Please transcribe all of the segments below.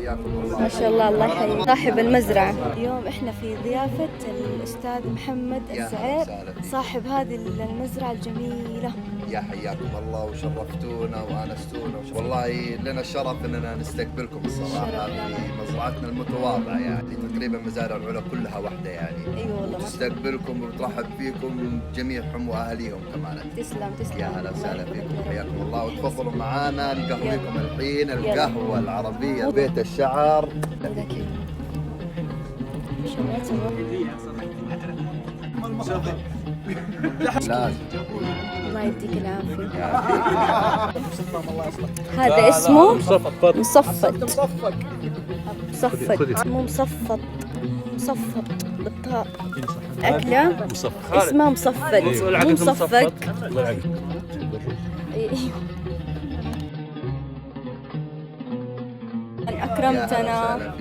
حياكم الله. ما شاء الله، الله يحييك. صاحب المزرعة. اليوم احنا في ضيافة الأستاذ محمد الزعير صاحب هذه المزرعة الجميلة. يا حياكم الله وشرفتونا وآنستونا، والله لنا الشرف اننا نستقبلكم الصراحة في مزرعتنا المتواضعة، يعني تقريبا مزارع العلا كلها واحدة يعني. ايوه والله. تستقبلكم وترحب فيكم جميعهم واهاليهم كمان. تسلم. يا هلا وسهلا فيكم، حياكم الله، وتفضلوا معانا نقهويكم الحين القهوة العربية بيت الشعر. لازم. الله يديك العافية. هذا اسمه مصفط. مصفط مو مصفط، مصفط بالطاء. أكلة اسمها مصفط مو مصفق. أكرمتنا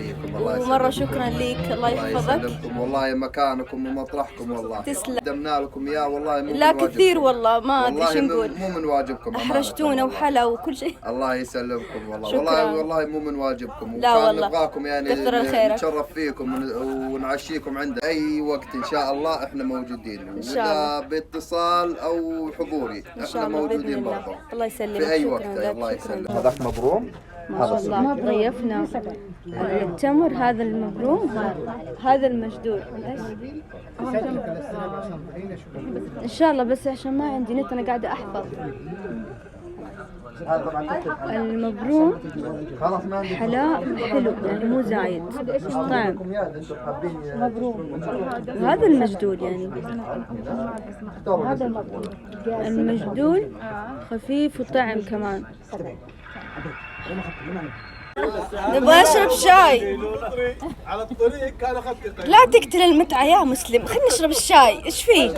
ومرة شكرا لك، الله يحفظك. والله مكانكم ومطرحكم، والله تسلم. قدمنا لكم يا والله مو لا كثير والله، ما أدري شو نقول. مو من واجبكم، أحرجتونا وحلا وكل شيء. الله يسلمكم والله. شكرا. والله مو من واجبكم. لا والله نبغاكم يعني كثر الخير. نتشرف فيكم ونعشيكم عند اي وقت ان شاء الله، احنا موجودين ان شاء الله باتصال او حضوري، احنا موجودين برضه الله يسلمك. في اي وقت. الله يسلمك. هذاك مبروم. ما شاء الله ضيفنا التمر، هذا المبروم، هذا المجدول. ان شاء الله، بس عشان ما عندي نت انا قاعده احفظ. المبروم حلاء حلو يعني مو زايد، طعم. وهذا المجدول يعني المجدول خفيف وطعم كمان. نبغى اشرب شاي. على الطريق كان اخذت. لا تقتل المتعة يا مسلم، خلينا نشرب الشاي. ايش فيه؟